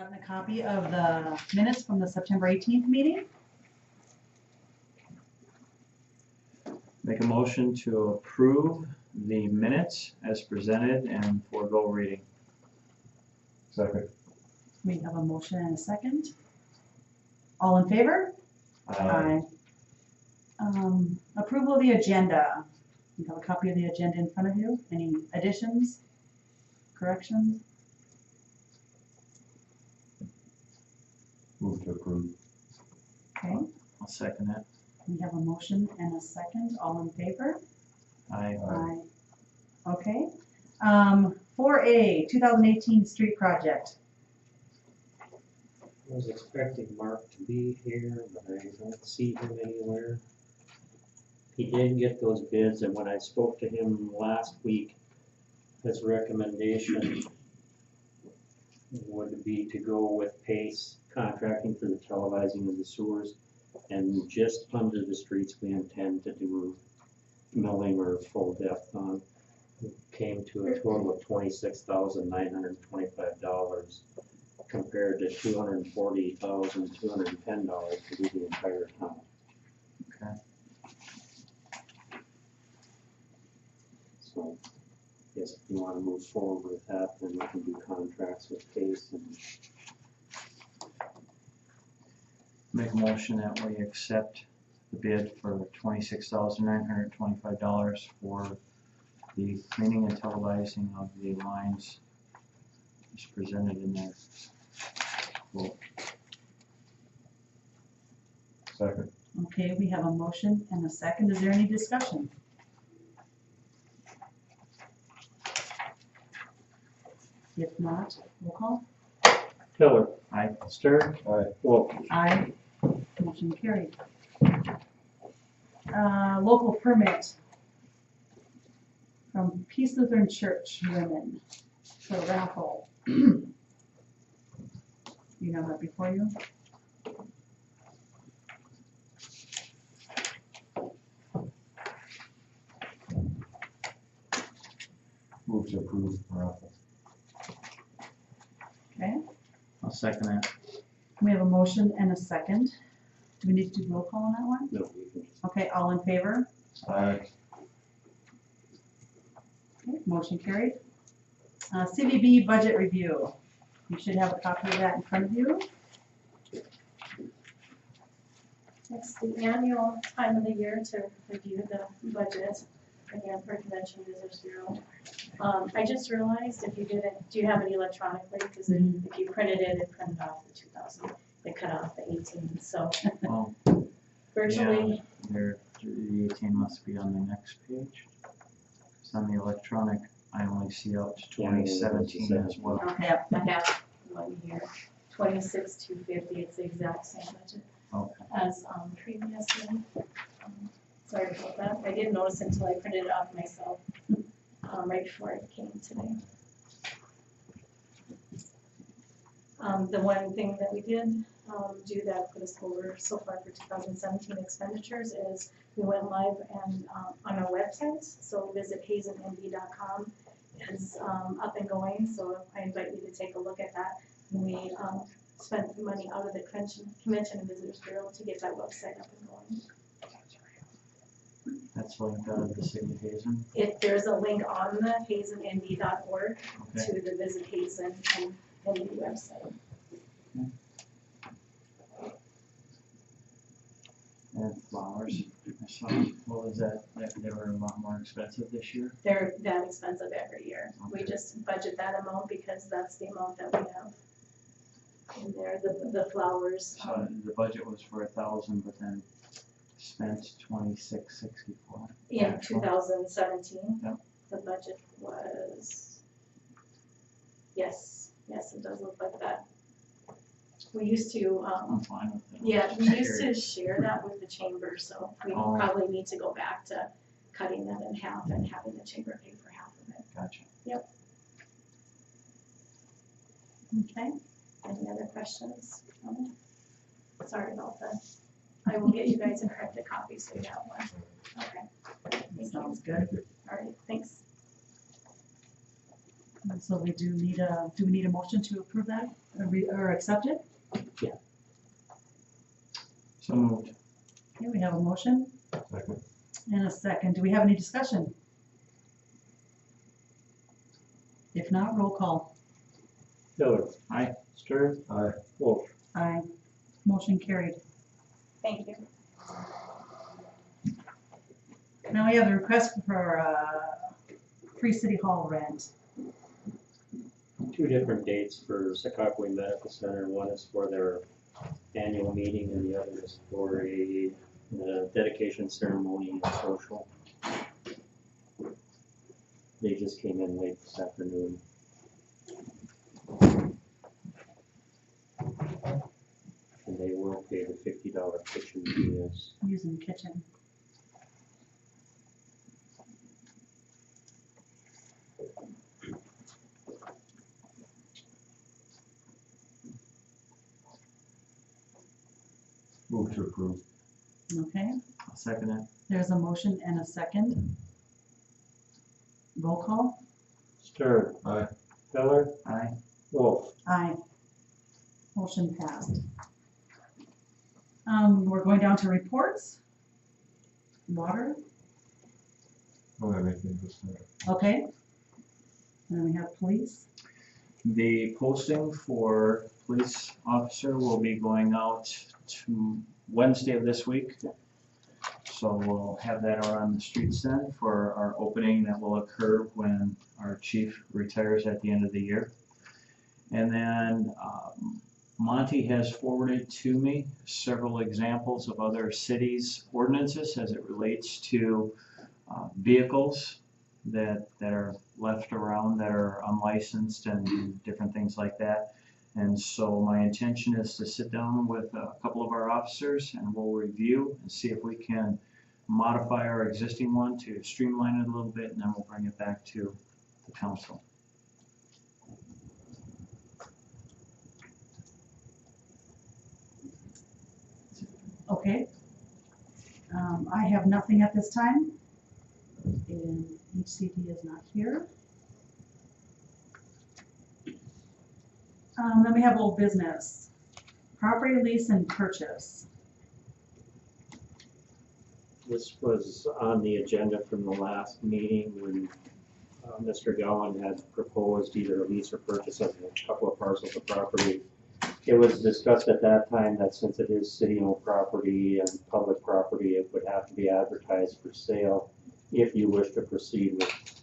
Gotten a copy of the minutes from the September 18th meeting. Make a motion to approve the minutes as presented and forego reading. Second. We have a motion and a second. All in favor? Aye. Approval of the agenda. You have a copy of the agenda in front of you. Any additions, corrections? Move to approve. Okay, I'll second that. we have a motion and a second. All in favor? Aye. Aye. Okay. 4A, 2018 street project. I was expecting Mark to be here, but I don't see him anywhere. He did get those bids, and when I spoke to him last week, his recommendation would be to go with Pace Contracting for the televising of the sewers. And just under the streets, we intend to do milling or full depth on. It came to a total of $26,925 compared to $240,210 to do the entire town. Okay. So, yes, if you want to move forward with that, then we can do contracts with Pace and Make a motion that we accept the bid for $26,925 for the cleaning and televising of the lines as presented in there. Cool. Second. Okay, we have a motion and a second. Is there any discussion? If not, roll call. Pillar. Aye. Stern. Aye. Wolf. Aye. Motion carried. Local permit from Peace Lutheran Church women for raffle. You have that before you? Move to approve raffle. Okay, I'll second that. we have a motion and a second. Do we need to do roll call on that one? No, we can just Okay, all in favor? Aye. Okay, motion carried. CVB budget review. You should have a copy of that in front of you. It's the annual time of the year to review the budget, again, for Convention Visitors Bureau. I just realized if you didn't, do you have it electronically? Because if you printed it, it printed off the 2000, it cut off the 18, so Oh, virtually, there, the 18 must be on the next page. It's on the electronic, I only see out to 2017 as well. I have one here, 26,250, it's the exact same budget Okay. as previously. Sorry about that, I didn't notice until I printed it off myself, right before I came today. The one thing that we did do that put us over so far for 2017 expenditures is we went live and on our website, so visit hazenmd.com is up and going, so I invite you to take a look at that. And we spent money out of the Convention and Visitors Bureau to get that website up and going. That's linked out of the city of Hazen. There's a link on the hazenmd.org Okay. to the Visit Hazen and MD website. And flowers, I saw, what was that, they were a lot more expensive this year? They're that expensive every year. We Okay. just budget that amount because that's the amount that we have in there, the flowers. So the budget was for 1,000, but then spent 2664. In 2017, Yep. the budget was, yes, it does look like that. We used to, I'm fine with it. yeah, we Just used to curious. share that with the chamber, so we Oh. probably need to go back to cutting that in half and having the chamber pay for half of it. Gotcha. Okay, any other questions? Sorry about that. I will get you guys a corrected copy so you have one. Okay. Thank you. Sounds good. All right, thanks. And so we do we need a motion to approve that or accept it? So moved. Okay, we have a motion Second. and a second. Do we have any discussion? If not, roll call. Miller. Aye. Stern. Aye. Wolf. Aye. Motion carried. Thank you. Now we have the request for free city hall rent. 2 different dates for Secaucus Medical Center. One is for their annual meeting and the other is for a dedication ceremony and social. They just came in late this afternoon. And they will pay the $50 kitchen fee, yes. Using the kitchen. Move to approve. Okay, I'll second it. there's a motion and a second. Roll call. Stern. Aye. Miller. Aye. Wolf. Aye. Motion passed. We're going down to reports. Water, Don't have anything this time. okay. And then we have police. The posting for police officer will be going out to Wednesday of this week. So we'll have that out on the streets then for our opening that will occur when our chief retires at the end of the year. And then Monty has forwarded to me several examples of other cities' ordinances as it relates to vehicles that are left around that are unlicensed and different things like that. And so my intention is to sit down with a couple of our officers and we'll review and see if we can modify our existing one to streamline it a little bit, and then we'll bring it back to the council. Okay. I have nothing at this time. And HCD is not here. Then we have old business. Property lease and purchase. This was on the agenda from the last meeting when Mr. Gowan had proposed either a lease or purchase of a couple of parcels of property. It was discussed at that time that since it is city-owned property and public property, it would have to be advertised for sale if you wish to proceed with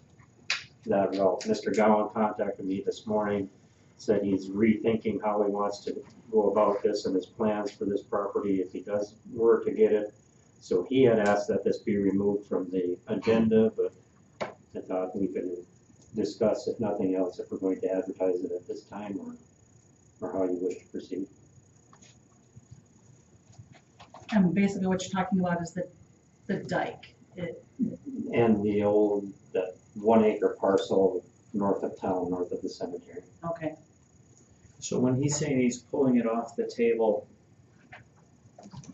that route. Mr. Gowan contacted me this morning, said he's rethinking how he wants to go about this and his plans for this property if he were to get it. So he had asked that this be removed from the agenda, but I thought we could discuss, if nothing else, if we're going to advertise it at this time or how you wish to proceed. And basically what you're talking about is the dike. And the old, that 1 acre parcel north of town, north of the cemetery. Okay, So when he's saying he's pulling it off the table,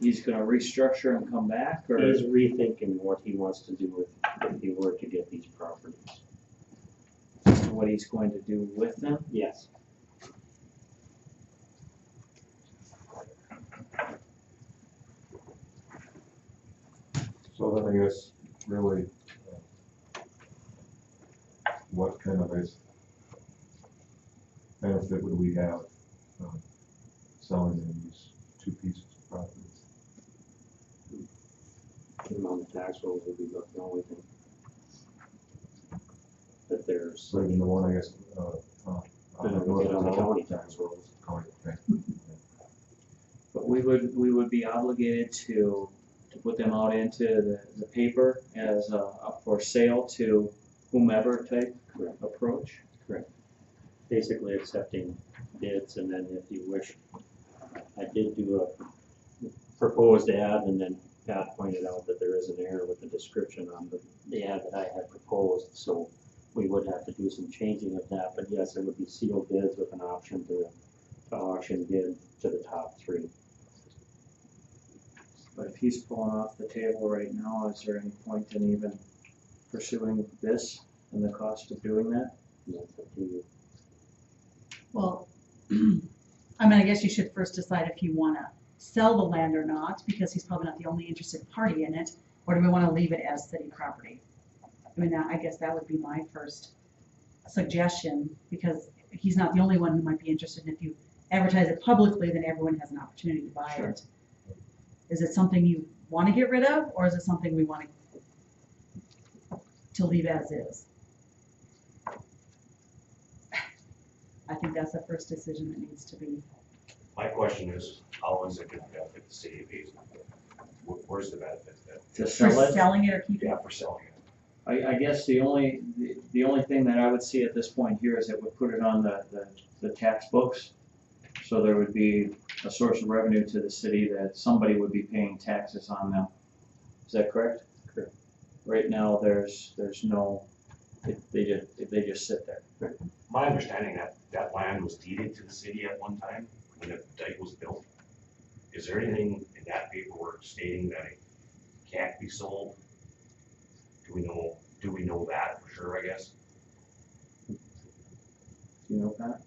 he's gonna restructure and come back, or? He's rethinking what he wants to do with, if he were to get these properties. What he's going to do with them? Yes. So then I guess really, what kind of a benefit would we have selling these 2 pieces of property? The amount of tax rolls would be the only thing. That there's, So even the one, I guess, then it would get on the county tax rolls. County, okay. But we would be obligated to put them out into the paper as a for sale to whomever type Correct. approach. Basically accepting bids, and then if you wish, I did do a proposed ad, and then Pat pointed out that there is an error with the description on the ad that I had proposed, so we would have to do some changing of that, but yes, it would be sealed bids with an option to auction bid to the top 3. But if he's pulling off the table right now, is there any point in even pursuing this and the cost of doing that? And that's up to you. Well, I mean, I guess you should first decide if you wanna sell the land or not, because he's probably not the only interested party in it, or do we wanna leave it as city property? I mean, I guess that would be my first suggestion, because he's not the only one who might be interested, and if you advertise it publicly, then everyone has an opportunity to buy Sure. it. Is it something you wanna get rid of, or is it something we want to leave as is? I think that's the first decision that needs to be. My question is, how is it gonna benefit the city of Hazen? Where's the benefit then? To For sell it, selling it or keeping it? Yeah, for selling it. I guess the only thing that I would see at this point here is it would put it on the tax books. So there would be a source of revenue to the city that somebody would be paying taxes on them. Is that correct? Correct. Right now, there's no, they just sit there. My understanding that land was deeded to the city at one time when the dike was built. Is there anything in that paperwork stating that it can't be sold? Do we know that for sure, I guess? Do you know that?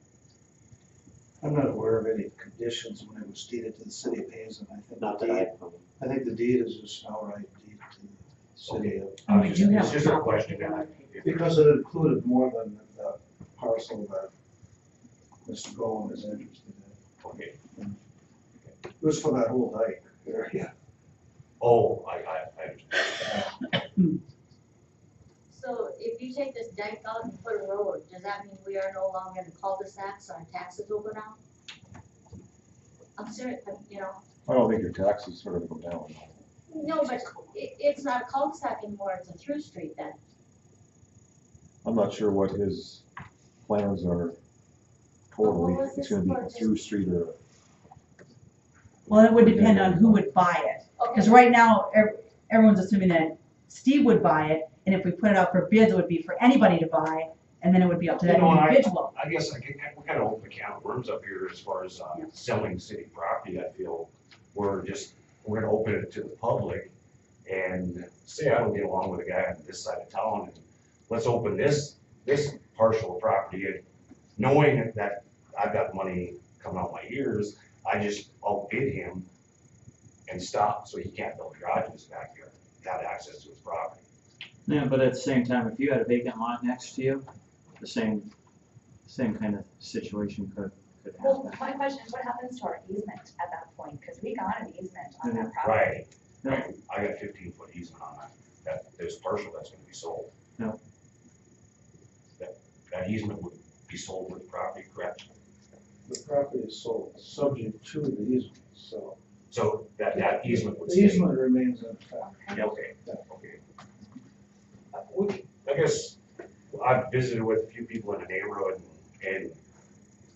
I'm not aware of any conditions when it was deeded to the city of Hazen. Not that I found. I think the deed is just an outright deed to the city of, And we do have It's just a question that because it included more than the parcel that Mr. Golan is interested in. okay. It was for that whole dike area. Oh, I understand. So if you take this dike out and put a road, does that mean we are no longer in cul-de-sacs, so our taxes will go down? I'm serious, you know, I don't think your taxes are gonna go down. no, but it's not a cul-de-sac anymore, it's a through street then. I'm not sure what his plans are totally, What was if it's this gonna be for? a through street or. Well, it would depend on who would buy it, because Okay, right now, everyone's assuming that Steve would buy it, and if we put it out for bids, it would be for anybody to buy, and then it would be up to that You know, individual. I guess we kind of open a can of worms up here as far as Yeah. selling city property. I feel we're gonna open it to the public and say I don't get along with a guy on this side of town, and let's open this partial property, and knowing that I've got money coming out my ears, I just outbid him and stop, so he can't build a garage in his backyard, have access to his property. Yeah, but at the same time, if you had a vacant lot next to you, the same kind of situation could Well, happen. my question is, what happens to our easement at that point? Because we got an easement on that property. Right, Yeah. right. I got 15-foot easement on there's partial that's gonna be sold. Yeah. That easement would be sold with the property, correct? The property is sold, subject to the easement, so. So that easement would The stay. easement remains in effect. Yeah, okay, okay. I guess I've visited with a few people in the neighborhood and,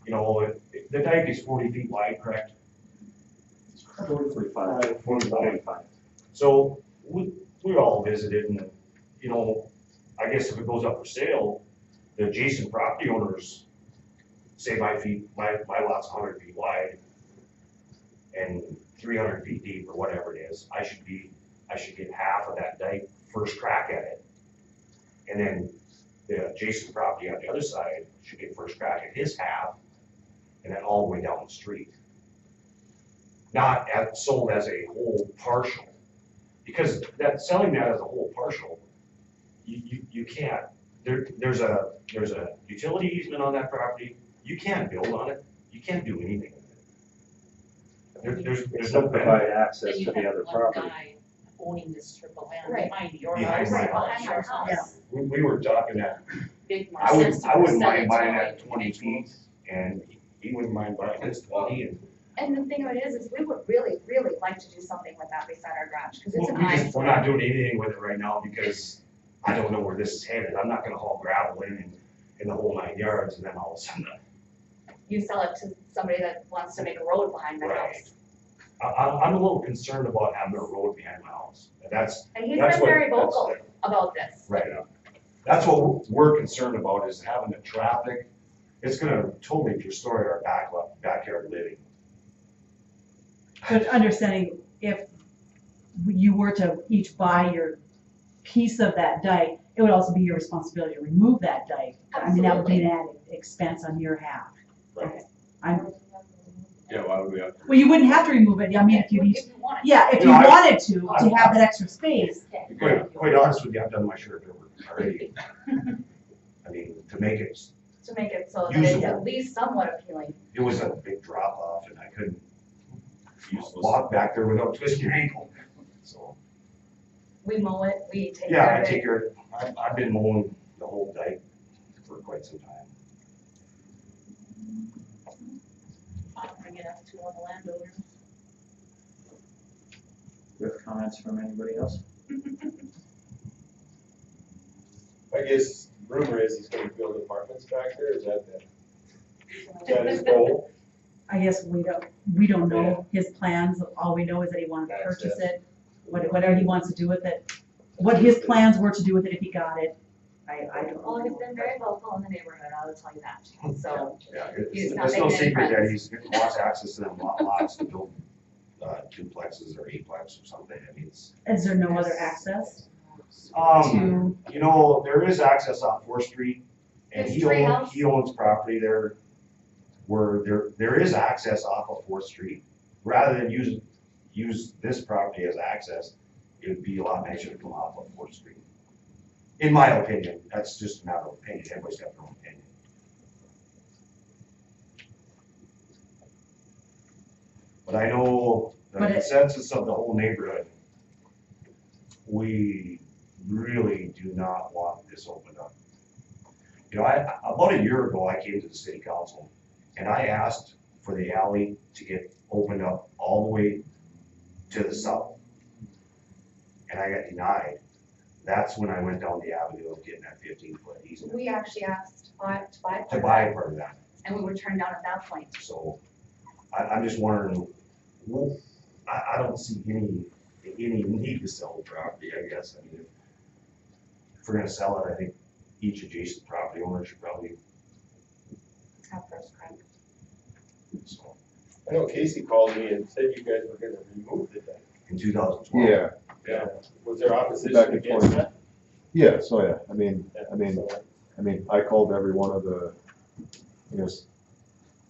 you know, the dike is 40 feet wide, correct? 45. 45. So we all visited and, you know, I guess if it goes up for sale, the adjacent property owners say my lot's 100 feet wide and 300 feet deep or whatever it is, I should get half of that dike first crack at it. And then the adjacent property on the other side should get first crack at his half, and then all the way down the street. Not sold as a whole partial, because selling that as a whole partial, you can't. There's a utility easement on that property. You can't build on it. You can't do anything with it. There's It's no to provide benefit. access to the other property. Owning this strip of land Right. behind your Behind house. my Behind your Yeah. house. We were talking that Big more I wouldn't sense to sell mind it buying to that 20 feet, and he wouldn't mind buying his 20, and And the thing of it is we would really, really like to do something with that beside our garage, because it's well, an eyesore. we're not doing anything with it right now because I don't know where this is headed. I'm not gonna haul gravel in the whole 9 yards, and then all of a sudden, You sell it to somebody that wants to make a road behind their Right. house. I'm a little concerned about having a road behind my house. That's And he's That's been what- very that's- vocal about this. right. That's what we're concerned about, is having the traffic. It's gonna totally destroy our backyard living. But understanding if you were to each buy your piece of that dike, it would also be your responsibility to remove that dike. I mean, that would be an added expense on your half. Right. Yeah, why would we have to? Well, you wouldn't have to remove it, I mean, if you need, If you want it. yeah, if You you know, wanted to have that extra space. Quite honest with you, I've done my share of dirt work already. I mean, to make it, To make it so that it's Usable. at least somewhat appealing. it was a big drop off and I couldn't walk back there without twisting your ankle. So, We mow it, we take yeah, care I of take it. care of it. I've been mowing the whole dike for quite some time. Bring it up to all the landowners. Do you have comments from anybody else? I guess rumor is he's gonna build apartments back there, is that his goal? I guess we don't know his plans, all we know is that he wanted to purchase it, whatever he wants to do with it. What his plans were to do with it if he got it, I don't Well, he's know. been very vocal in the neighborhood, I'll tell you that. So, Yeah, He's it's not no making any secret that friends. he wants access to them lots to build duplexes or eightplex or something. I mean, it's, Is there no other access you to, know, there is access on 4th Street and His he tree owns, house? he owns property there where there is access off of 4th Street. Rather than use this property as access, it would be a lot nicer to come off of 4th Street. In my opinion, that's just a matter of opinion, everybody's got their own opinion. But I know the But it- consensus of the whole neighborhood, we really do not want this opened up. You know, about a year ago, I came to the city council and I asked for the alley to get opened up all the way to the south. And I got denied. That's when I went down the avenue of getting that 15-foot easement we actually asked to buy to buy part of that. and we were turned down at that point. So I'm just wondering, well, I don't see any need to sell the property, I guess. I mean, if we're gonna sell it, I think each adjacent property owner should probably, Have first crack. so, I know Casey called me and said you guys were gonna remove the dike. in 2012. Yeah, Yeah. Was there Back opposition in against 20. that? yeah, so yeah, So, I mean, I called every one of the, I guess,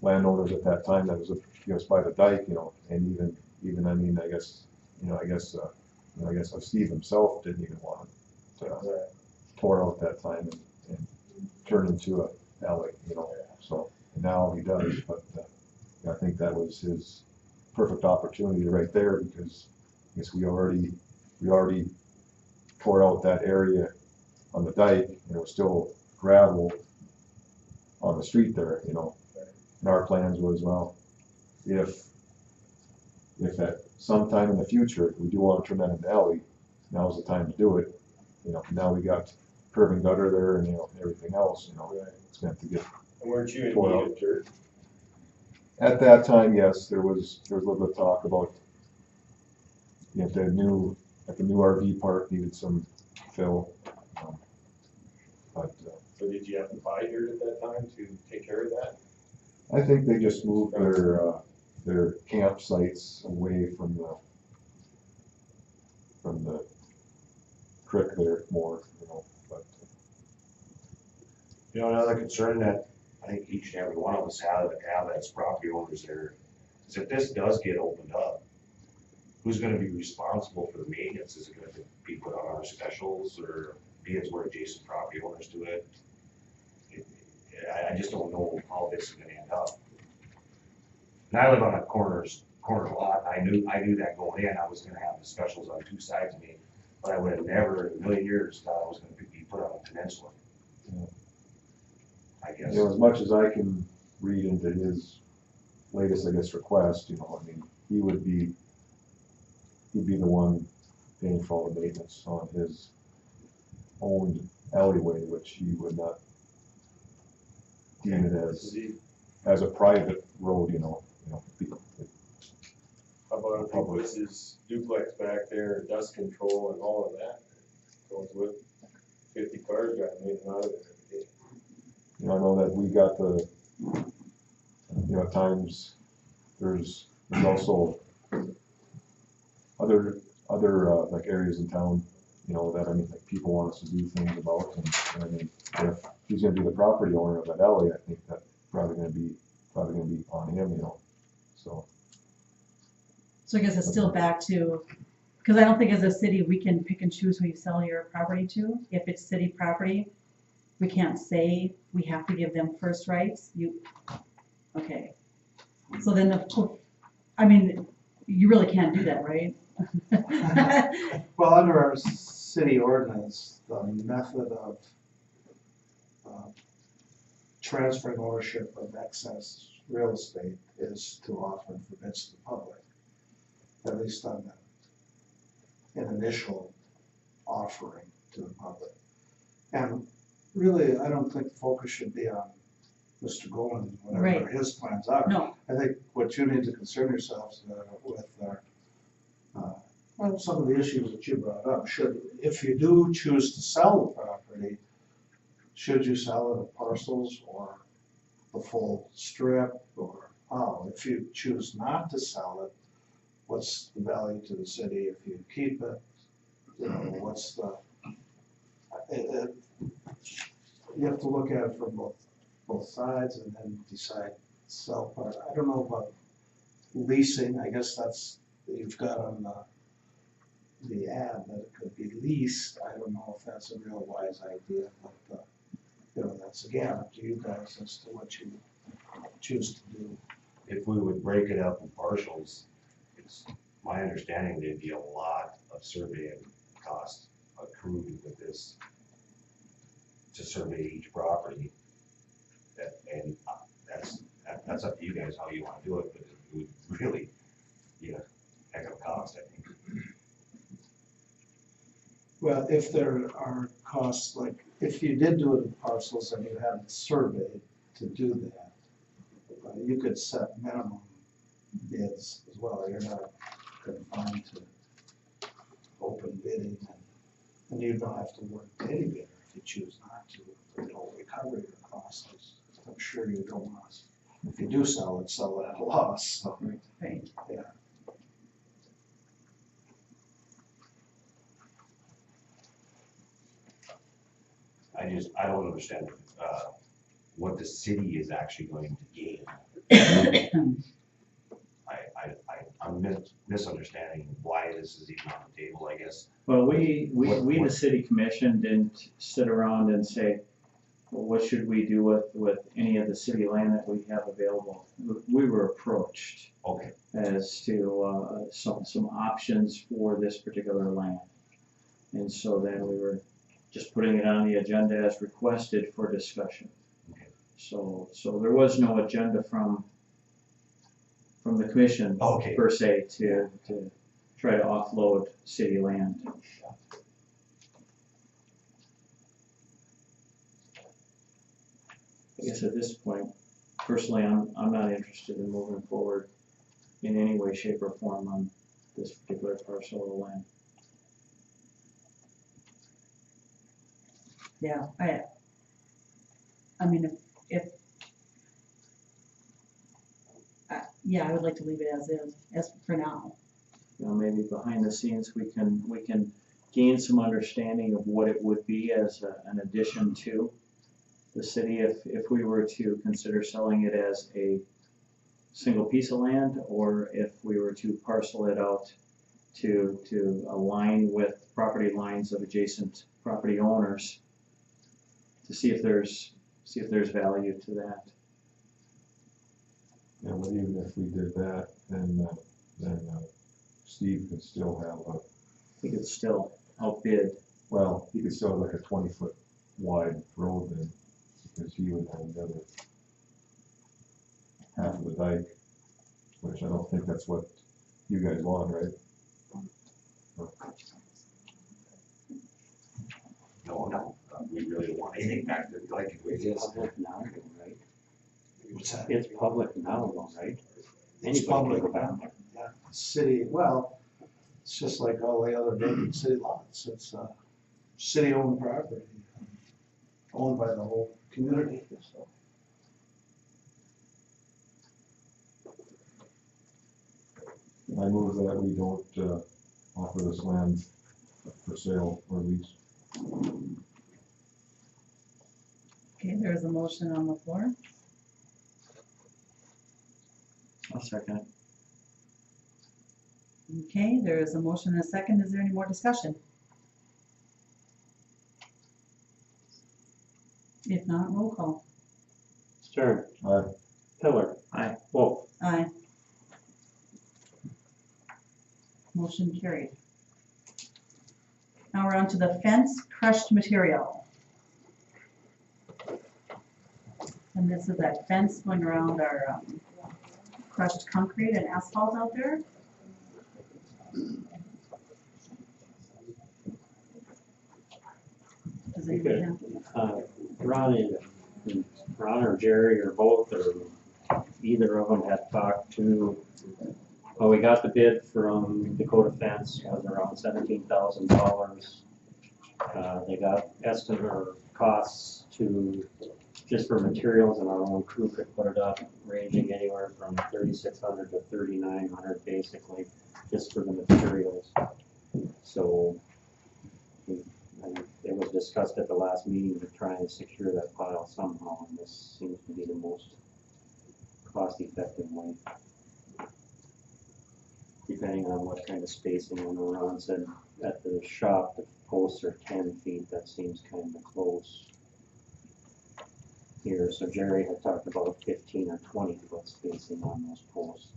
landowners at that time that was, by the dike, and even, I mean, I guess Steve himself didn't even want it tore out that time and turned into a alley, so now he does, but I think that was his perfect opportunity right there because I guess we already tore out that area on the dike and it was still gravel on the street there, and our plans was, well, if at some time in the future, we do want to turn that into alley, now's the time to do it. Now we got curb and gutter there and, everything else, it's going to get. and weren't you in Tore need out. of dirt? At that time, yes, there was a little bit of talk about, the new RV park needed some fill. But So did you have to buy dirt at that time to take care of that? I think they just moved their campsites away from the creek there more, but. You know, another concern that I think each and every one of us have as property owners there is if this does get opened up, who's gonna be responsible for the maintenance? Is it gonna be put on our specials or being we're adjacent property owners to it? I just don't know how this is gonna end up. And I live on a corner lot. I knew that going in, I was gonna have the specials on 2 sides of me, but I would have never in a million years thought I was gonna be put on a peninsula. Yeah. I guess. As much as I can read into his latest, I guess, request, I mean, he'd be the one paying for all the maintenance on his owned alleyway, which he would not deem it as a private road, How about if he puts his duplex back there, dust control and all of that? Goes with 50 cars driving in and out of it every day. I know that we got at times, there's also other like areas in town you know, that, I mean, like, people want us to do things about, and I mean, if he's gonna be the property owner of that alley, I think that's probably gonna be on him, you know, so. So I guess it's still back to, because I don't think as a city, we can pick and choose who you sell your property to. If it's city property, we can't say we have to give them first rights. Okay. So then I mean, you really can't do that, right? Well, under our city ordinance, the method of transferring ownership of excess real estate is to offer for bids to the public, at least on an initial offering to the public. And really, I don't think the focus should be on Mr. Golan, whatever Right. his plans are. No, I think what you need to concern yourselves with are, well, some of the issues that you brought up. If you do choose to sell the property, should you sell it at parcels or the full strip, or how? If you choose not to sell it, what's the value to the city? If you keep it, you know, what's the, you have to look at it from both sides and then decide sell part. I don't know about leasing. I guess you've got on the ad that it could be leased. I don't know if that's a real wise idea, but you know, that's again up to you guys as to what you choose to do. If we would break it up in partials, it's my understanding there'd be a lot of surveying costs accrued with this to survey each property. And that's up to you guys how you want to do it, but it would really be a heck of a cost, I think. Well, if there are costs, like if you did do it in parcels and you had it surveyed to do that, you could set minimum bids as well. You're not confined to open bidding, and you don't have to work with any bidder if you choose not to. It'll recover your costs. I'm sure you don't want us. If you do sell it at a loss. So, right. yeah. I don't understand what the city is actually going to gain. I'm misunderstanding why this is even on the table, I guess. Well, we, the What- city commission didn't sit around and say, well, what should we do with any of the city land that we have available? We were approached Okay, as to some options for this particular land. And so then we were just putting it on the agenda as requested for discussion. Okay. So there was no agenda from the commission Okay. per se to try to offload city land. I guess at this point, personally, I'm not interested in moving forward in any way, shape, or form on this particular parcel of land. Yeah, I mean, yeah, I would like to leave it as is, as for now. You know, maybe behind the scenes, we can gain some understanding of what it would be as an addition to the city if we were to consider selling it as a single piece of land, or if we were to parcel it out to align with property lines of adjacent property owners to see if there's value to that. Yeah, but even if we did that, then Steve could still have We could still outbid. well, he could still have like a 20-foot wide road then, because he would have the other half of the dike, which I don't think that's what you guys want, right? no, we really don't want anything back there like it is. Public now, right? What's that? It's public now, right? It's Anybody public, can go back there. yeah. City, well, it's just like all the other vacant city lots. It's city-owned property, owned by the whole community, so. I move that we don't offer this land for sale or lease. Okay, there is a motion on the floor. I'll second it. Okay, there is a motion and a second. Is there any more discussion? If not, roll call. Stern. Aye. Pillar. Aye. Wolf. Aye. Motion carried. Now we're on to the fence crushed material. And this is that fence going around our crushed concrete and asphalt out there. Does anybody have? Ron or Jerry or both or either of them had talked to, well, we got the bid from Dakota Fence, it was around $17,000. They got estimate or costs to, just for materials, and our own crew could put it up, ranging anywhere from $3,600 to $3,900 basically, just for the materials. So and it was discussed at the last meeting to try and secure that pile somehow, and this seems to be the most cost-effective way. Depending on what kind of spacing, and Ron said at the shop, the posts are 10 feet, that seems kind of close here. So Jerry had talked about 15 or 20 foot spacing on those posts.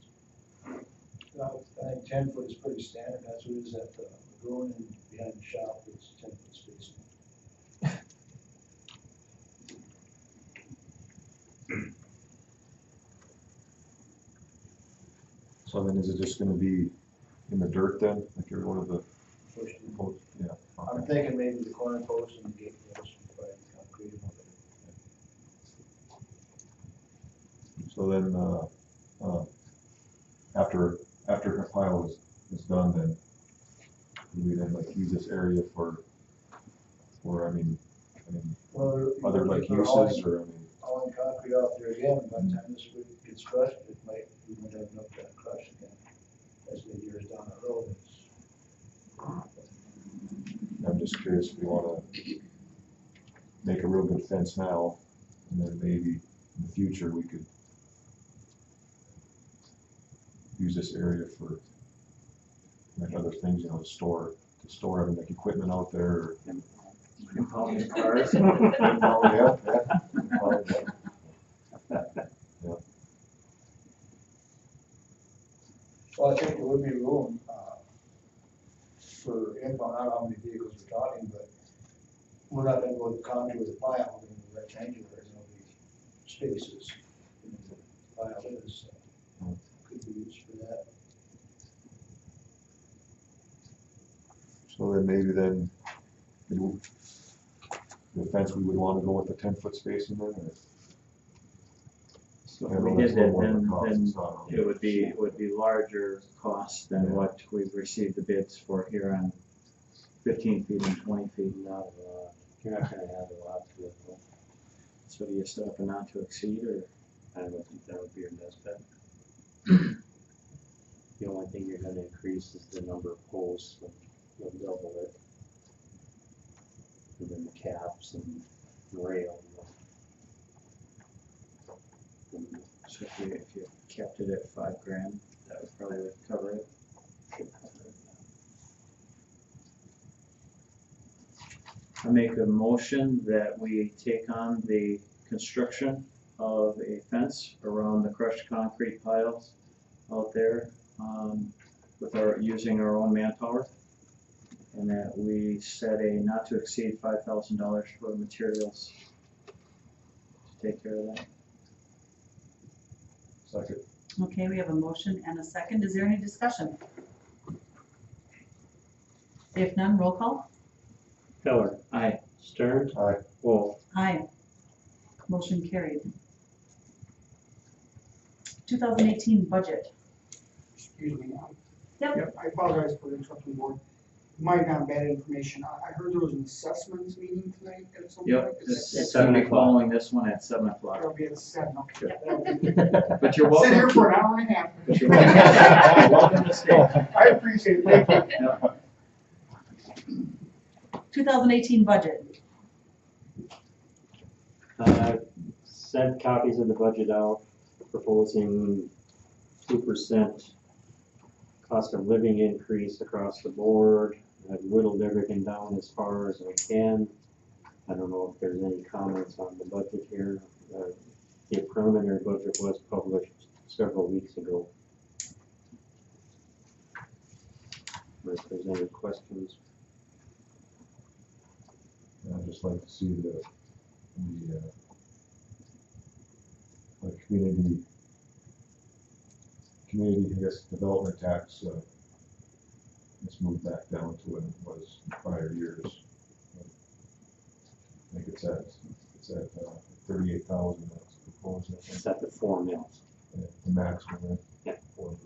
I think 10 foot is pretty standard, that's what it is at the lagoon and behind the shop, it's 10 foot spacing. So then is it just gonna be in the dirt then, like every one of the Pushed in. posts? Yeah. I'm Okay. thinking maybe the corner post and the gate post, but concrete. So then, after the pile is done, then do we then like use this area for, I mean, Well, other like if they're hauling- uses or, I mean, hauling concrete out there again, by the time this week gets crushed, we might have enough to crush again. As the years down the road, I'm just curious if we wanna make a real good fence now, and then maybe in the future we could use this area for like other things, you know, to store, I mean, like equipment out there, or. Impound cars. Yeah, well, I think there would be room, for impound, I don't know how many vehicles we're talking, but we're not gonna go with contour with the pile, we're gonna go rectangular, there'll be spaces. The pile is, could be used for that. So then maybe the fence, we would wanna go with the 10 foot spacing then, or? So I if we know did that's a little that, more of a then cost, it's not- it would be larger cost than what we've received the bids for here on 15 feet and 20 feet. Not a lot. You're not gonna have a lot to it though. So do you set up a not to exceed, or? I would think that would be your best bet. The only thing you're gonna increase is the number of posts, and you'll double it. And then the caps and the rail. And So if you kept it at $5,000, that would probably cover it. I make a motion that we take on the construction of a fence around the crushed concrete piles out there, using our own manpower. And that we set a not to exceed $5,000 for materials to take care of that. Second. Okay, we have a motion and a second. Is there any discussion? If none, roll call. Pillar. Aye. Stern. Aye. Wolf. Aye. Motion carried. 2018 budget. Excuse me. Yep. I apologize for interrupting the board. Might not have bad information. I heard there was an assessments meeting tonight at some point. Yep, Is it's that- gonna be following this one at 7 o'clock. That'll be at 7, okay. Yep. That'll be- But you're Sit here welcome. for an hour and a half. But you're welcome to stay. I appreciate it. Thank you. Yep. 2018 budget. Sent copies of the budget out, proposing 2% cost of living increase across the board. I've whittled everything down as far as I can. I don't know if there's any comments on the budget here. The preliminary budget was published several weeks ago. If there's any questions. I'd just like to see the community, I guess, development tax, let's move back down to what it was in prior years. I think it's at 38,000 that's proposed, I think. It's at the 4 mills. Yeah, the maximum, right? Yeah. 4 mills.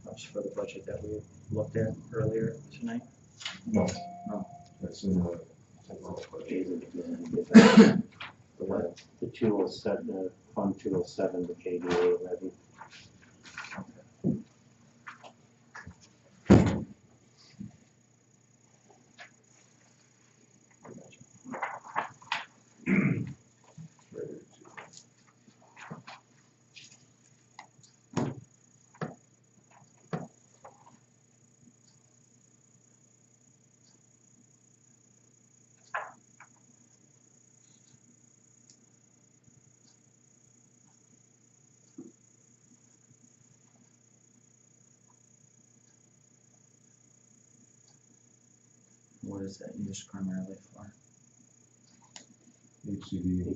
That's for the budget that we looked at earlier tonight. No. No. That's in the, The 207, the Fund 207, the JDA levy. What is that used primarily for? HCD.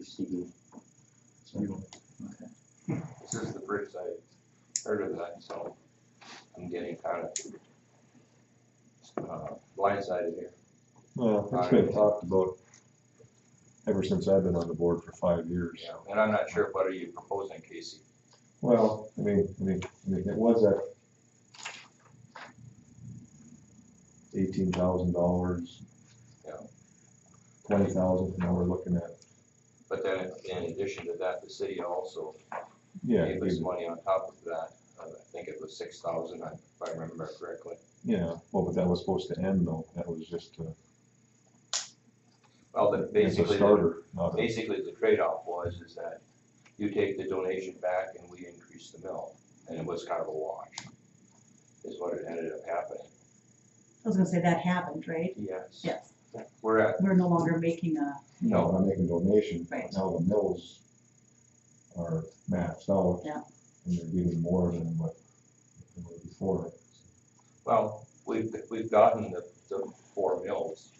Okay. This is the first I heard of that, so I'm getting kind of blindsided here. Well, it's been talked about ever since I've been on the board for 5 years. Yeah, and I'm not sure, what are you proposing, Casey? Well, I mean, it was at $18,000. Yeah. 20,000, now we're looking at, But then in addition to that, the city also yeah, gave us money on top of that. I think it was 6,000, if I remember correctly. yeah, well, but that was supposed to end though, that was just Well, then it's a basically, starter, not a, basically the trade-off is that you take the donation back and we increase the mill, and it was kind of a wash, is what it ended up happening. I was gonna say that happened, right? Yes. Yes. We're at, We're no longer making a, no, I'm making donation, Right. now the mills are maxed out. Yeah. And they're getting more than what they were before. well, we've gotten the 4 mills.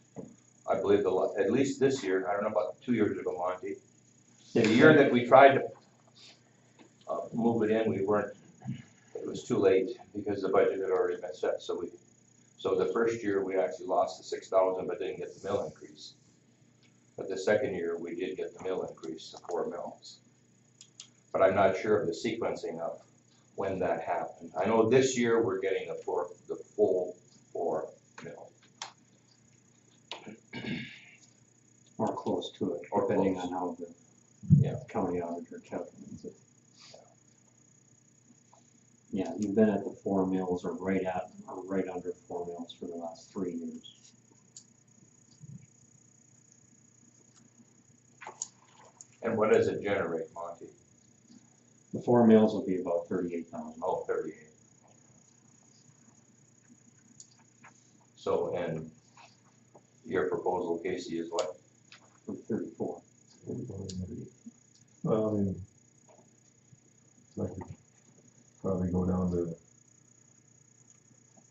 I believe at least this year, I don't know about 2 years ago, Monty. The year that we tried to move it in, it was too late because the budget had already been set, so the first year, we actually lost the 6,000, but didn't get the mill increase. But the second year, we did get the mill increase, the 4 mills. But I'm not sure of the sequencing of when that happened. I know this year, we're getting the full 4 mill. Or close to it, Or depending close. on how the Yeah. county auditor calculates it. Yeah, you've been at the 4 mills or right under 4 mills for the last 3 years. And what does it generate, Monty? The 4 mills will be about 38,000. Oh, 38. So, and your proposal, Casey, is what? 34. Well, I mean, I'd like to probably go down to,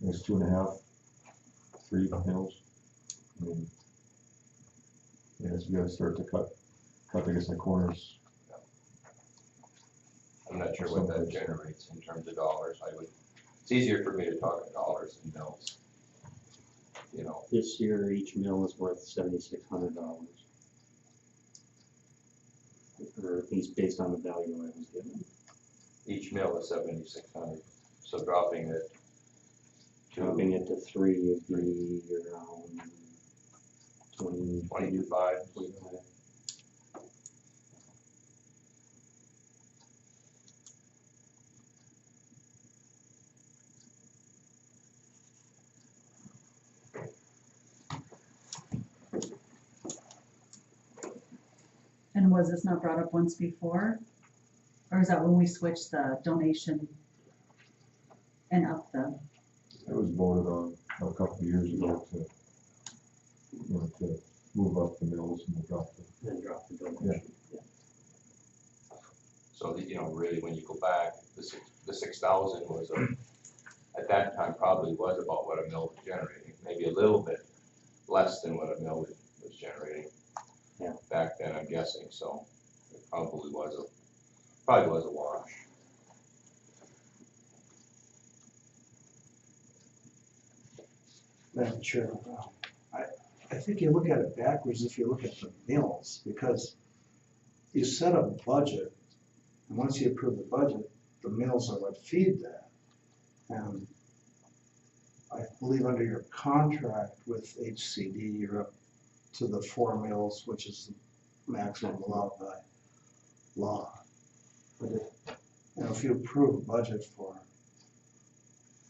I guess, 2.5, 3 mills. I mean, yes, we gotta start to cut, I guess, the corners. I'm not sure what that generates in terms of dollars. It's easier for me to talk in dollars than mills. You know, This year, each mill is worth $7,600. Or at least based on the value I was given. each mill is 7,600, so dropping it Dropping it to 3 would be around 22.5. 25. was this not brought up once before? Or is that when we switched the donation and up the, It was voted on a couple of years ago to, to move up the mills and drop the. And drop the donation. Yeah. So, really, when you go back, the 6,000 was, at that time, probably was about what a mill was generating, maybe a little bit less than what a mill was generating. Yeah. Back then, I'm guessing, so it probably was a wash. Madam Chair, I think you look at it backwards if you look at the mills, because you set a budget, and once you approve the budget, the mills are what feed that. And I believe under your contract with HCD, you're up to the 4 mills, which is the maximum allowed by law. But if you approve a budget for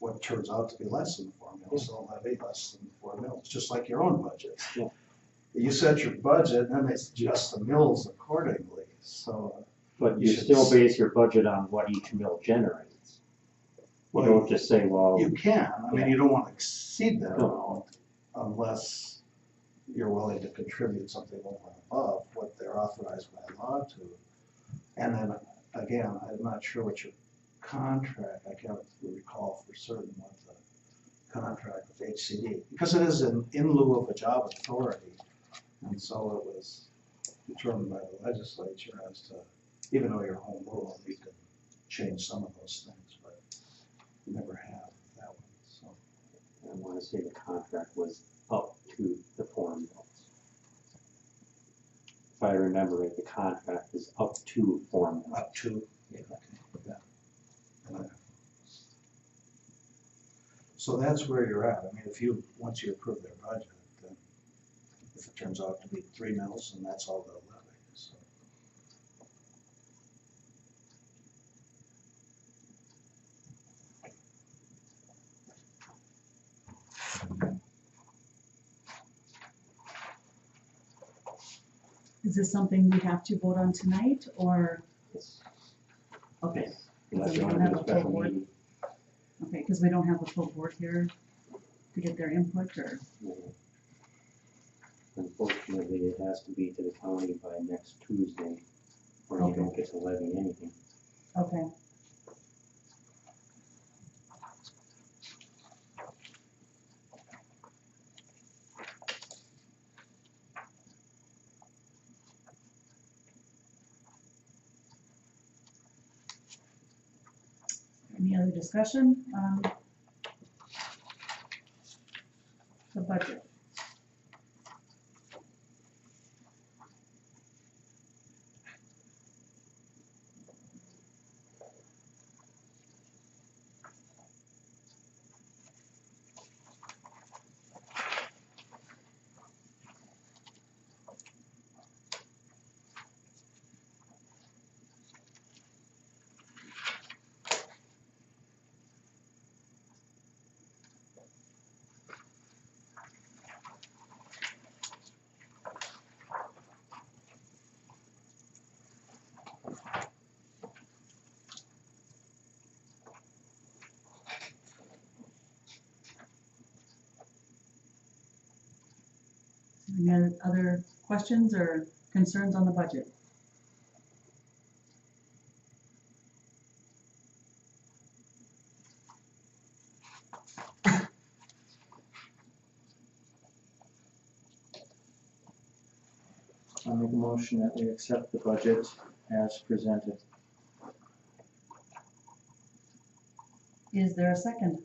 what turns out to be less than 4 mills, they'll levy less than 4 mills, just like your own budget. Yeah. You set your budget, and then they adjust the mills accordingly, so. But You you should still s- base your budget on what each mill generates. You Well, don't just say, well, You can, I mean, you don't want to exceed that No. amount unless you're willing to contribute something over and above what they're authorized by law to. And then, again, I'm not sure what your contract, I can't recall for certain what the contract with HCD, because it is in lieu of a job authority. And so it was determined by the legislature as to, even though you're home rule, you can change some of those things, but you never have that one, so. I want to say the contract was up to the 4 mills. If I remember right, the contract is up to 4 mills. Up to, Yeah. yeah. So that's where you're at. I mean, once you approve their budget, then if it turns out to be 3 mills, then that's all they'll levy, so. is this something we have to vote on tonight, or? Yes. Okay, Unless So you we want don't to do have a a full special board? meeting. okay, because we don't have a full board here to get their input, or? Unfortunately, it has to be to the county by next Tuesday, or you don't get to levy anything. Okay. Any other discussion on the budget? Any other questions or concerns on the budget? I'll make a motion that we accept the budget as presented. Is there a second?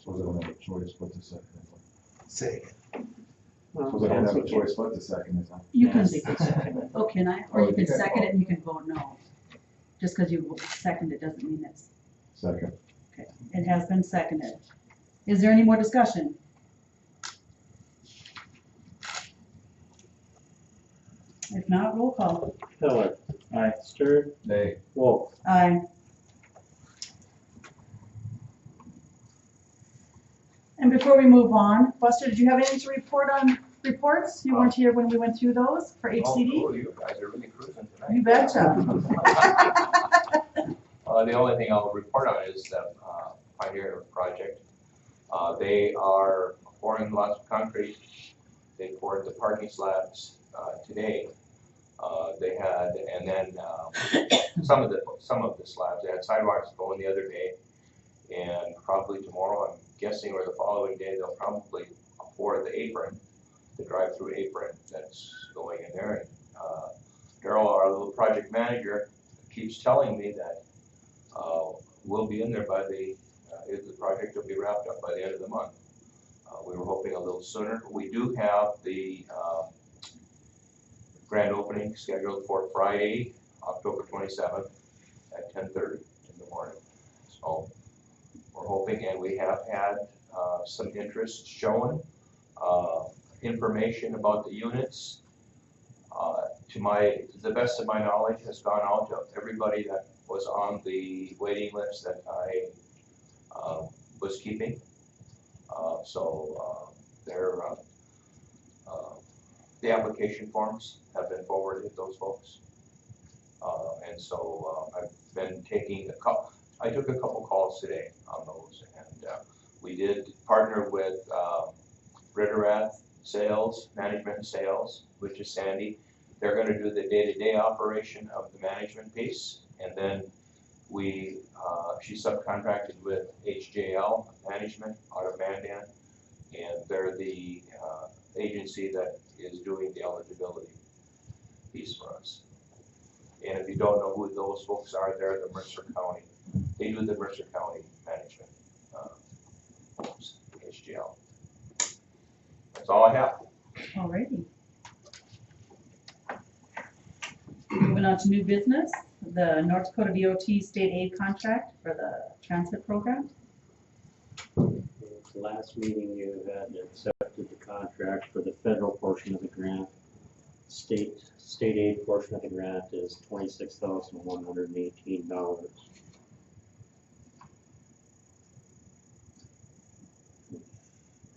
So they don't have a choice but to second it. Say, So they don't have a choice but to second it. You can, Yes. oh, can I? Or you can second it and you can vote no. Just because you second it doesn't mean it's, Second. it has been seconded. Is there any more discussion? If not, roll call. Pillar. Aye. Stern. Nay. Wolf. Aye. And before we move on, Buster, did you have anything to report on reports? You weren't here when we went through those for Oh, HCD? cool, you guys are really cruising tonight. You betcha. The only thing I'll report on is the Pioneer project. They are pouring lots of concrete. They poured the parking slabs today. They had, and then some of the slabs, they had sidewalks going the other day. And probably tomorrow, I'm guessing, or the following day, they'll probably pour the apron, the drive-through apron that's going in there. And Daryl, our little project manager, keeps telling me that we'll be in there by the project will be wrapped up by the end of the month. We were hoping a little sooner. We do have the grand opening scheduled for Friday, October 27th at 10:30 in the morning. So we're hoping, and we have had some interest shown, information about the units. To the best of my knowledge, has gone out to everybody that was on the waiting list that I was keeping. The application forms have been forwarded to those folks. And so I've been taking I took a couple calls today on those, and we did partner with Ritterath Sales, Management and Sales, which is Sandy. They're going to do the day-to-day operation of the management piece, and then she subcontracted with HJL Management out of Mandan, and they're the agency that is doing the eligibility piece for us. And if you don't know who those folks are, they're the Mercer County. They do the Mercer County management, HGL. That's all I have. Alrighty. Moving on to new business, the North Dakota DOT state aid contract for the transit program. At the last meeting, you had accepted the contract for the federal portion of the grant. State aid portion of the grant is $26,118.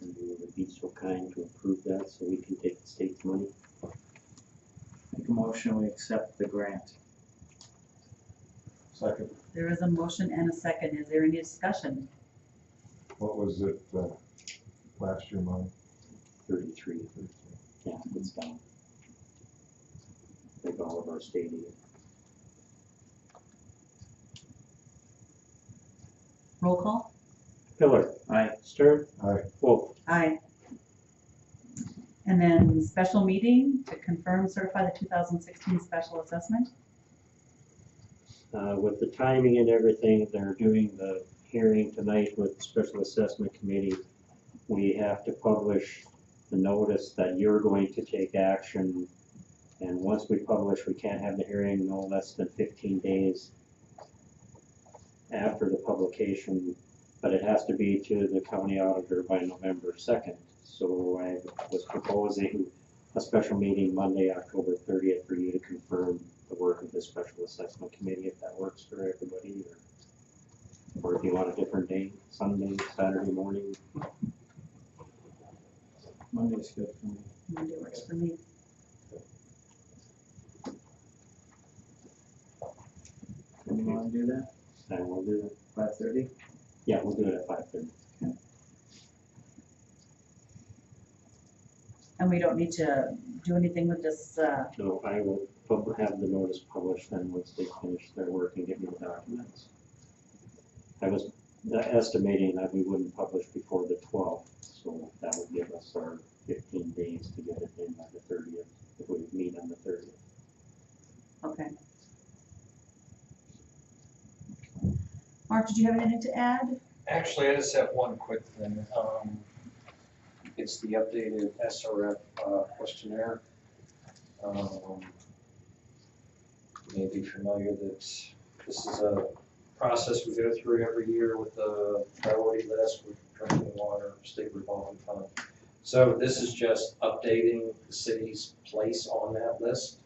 And you would be so kind to approve that so we can take the state's money. Make a motion, we accept the grant. Second, There is a motion and a second. Is there any discussion? what was it last year, Mike? 33. Yeah, it's down. Like all of our state aid. Roll call? Pillar. Aye. Stern. Aye. Wolf. Aye. And then special meeting to confirm certify the 2016 special assessment. With the timing and everything, they're doing the hearing tonight with the Special Assessment Committee. We have to publish the notice that you're going to take action. And once we publish, we can't have the hearing no less than 15 days after the publication, but it has to be to the county auditor by November 2nd. So I was proposing a special meeting Monday, October 30th for you to confirm the work of the Special Assessment Committee, if that works for everybody, or if you want a different day, Sunday, Saturday morning. Monday's good for me. Monday works for me. Do you want to do that? And we'll do it. 5:30? Yeah, we'll do it at 5:30. And we don't need to do anything with this, So I will have the notice published then once they finish their work and get me the documents. I was estimating that we wouldn't publish before the 12th, so that would give us our 15 days to get it in by the 30th, if we meet on the 30th. okay. Mark, did you have anything to add? Actually, I just have one quick thing. It's the updated SRF questionnaire. You may be familiar that this is a process we go through every year with the priority list with drinking water, state revolving fund. So this is just updating the city's place on that list.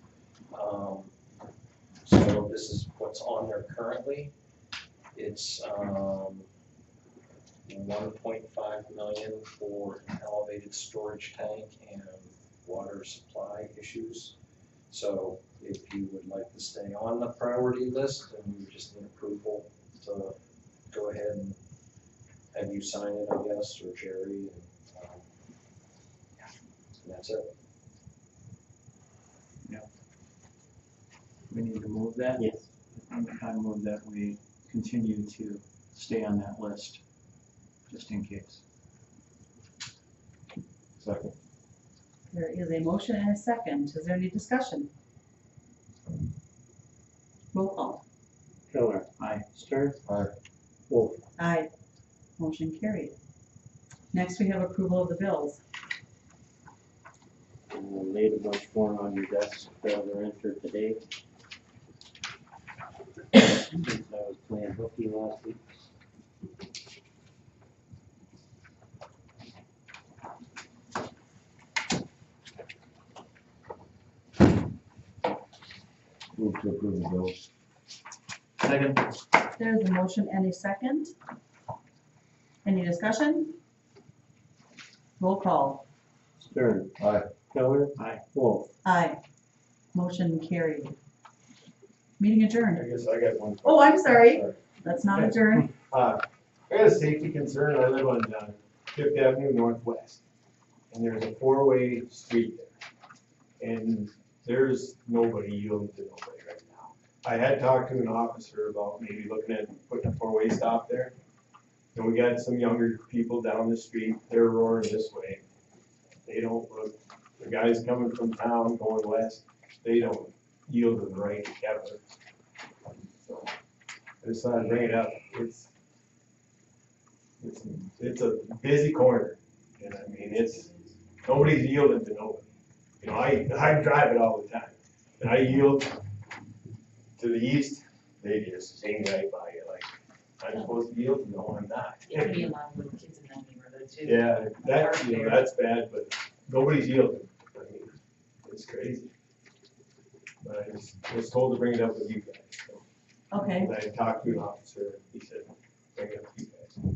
So this is what's on there currently. It's 1.5 million for an elevated storage tank and water supply issues. So if you would like to stay on the priority list, then you just need approval to go ahead and have you sign it, I guess, or Jerry, and that's it. We need to move that? Yes. I move that we continue to stay on that list, just in case. Second. There is a motion and a second. Is there any discussion? Roll call. Pillar. Aye. Stern. Aye. Wolf. Aye. Motion carried. Next, we have approval of the bills. Laid a bunch more on your desk that were entered today. Since I was playing hooky last week. Move to approve the bills. Second. There's a motion and a second. Any discussion? Roll call. Stern. Aye. Pillar. Aye. Wolf. Aye. Motion carried. Meeting adjourned. I guess I got one. Oh, I'm sorry. Let's not adjourn. I got a safety concern. I live on Fifth Avenue Northwest. And there's a four-way street there. And there's nobody yielding to nobody right now. I had talked to an officer about maybe looking at putting a four-way stop there. And we got some younger people down the street. They're roaring this way. They don't look, the guys coming from town going west, they don't yield to the right ever. So I just thought I'd bring it up. It's a busy corner, and I mean, nobody's yielding to nobody. You know, I drive it all the time, and I yield to the east, they just hang right by you, like, I'm supposed to yield, no, I'm not. It can be a lot of little kids in that neighborhood too. Yeah, that's bad, but nobody's yielding. I mean, it's crazy. But I was told to bring it up with you guys. So. Okay. And I talked to an officer, he said, bring it up with you guys.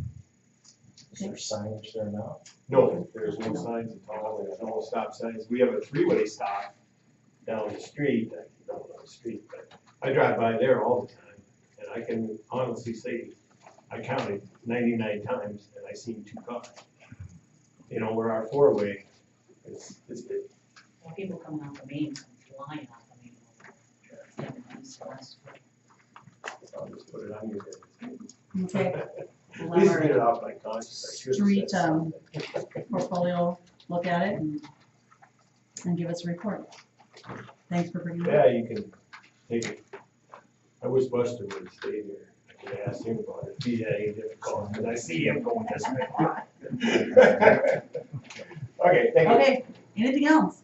Is there signage there now? No, there's no signs at all, there's no stop signs. We have a three-way stop down the street, not on the street, but I drive by there all the time. And I can honestly say, I counted 99 times and I seen 2 cars. You know, where our four-way, it's big. Well, people coming off the main, flying off the main. Yeah, east, west. I'll just put it on you there. Okay. At least get it off my conscience. I should have Street, said something. portfolio, look at it and give us a report. Thanks for bringing it Yeah, up. you can take it. I wish Buster would have stayed here. I could have asked him about it. If he had any difficulty, because I see him going this way. Okay, thank you. Okay, anything else?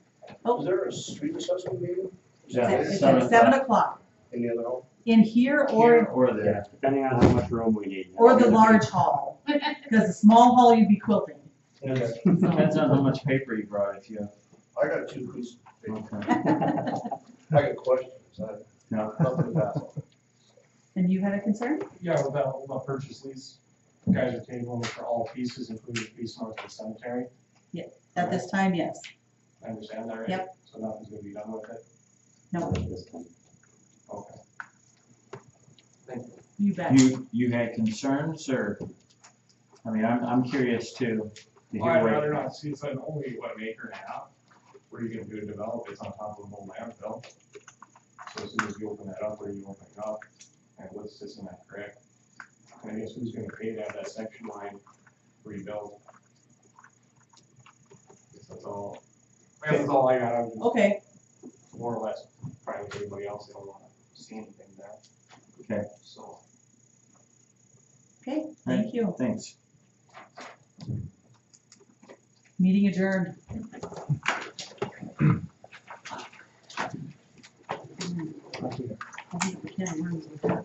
Is there a street assessment meeting? It's at 7 o'clock. In the other hall? In here Here or, or Yeah, there. depending on how much room we need. or the large hall. Because the small hall you'd be quilting. Depends on how much paper you brought, if you. I got 2 pieces. Okay. I got questions. No. Nothing to pass on. And you had a concern? Yeah, about purchase lease, guys are tabling for all pieces, including the piece north of the cemetery. At this time, yes. I understand that, right? Yep. So nothing's gonna be done with it? No, Okay. you bet. You had concerns, or, I mean, I'm curious too. To hear I'd what- rather not see, it's like only, what, an acre and a half? What are you gonna do to develop? It's on top of a whole landfill. So as soon as you open that up, where you open it up, and what's this in that correct? And I guess who's gonna pay to have that section line rebuilt? That's all, I guess that's all I got, I'm just Okay, more or less, probably like everybody else, they don't wanna see anything there, Okay, so. okay, thank you. thanks. Meeting adjourned. I think we can, we're-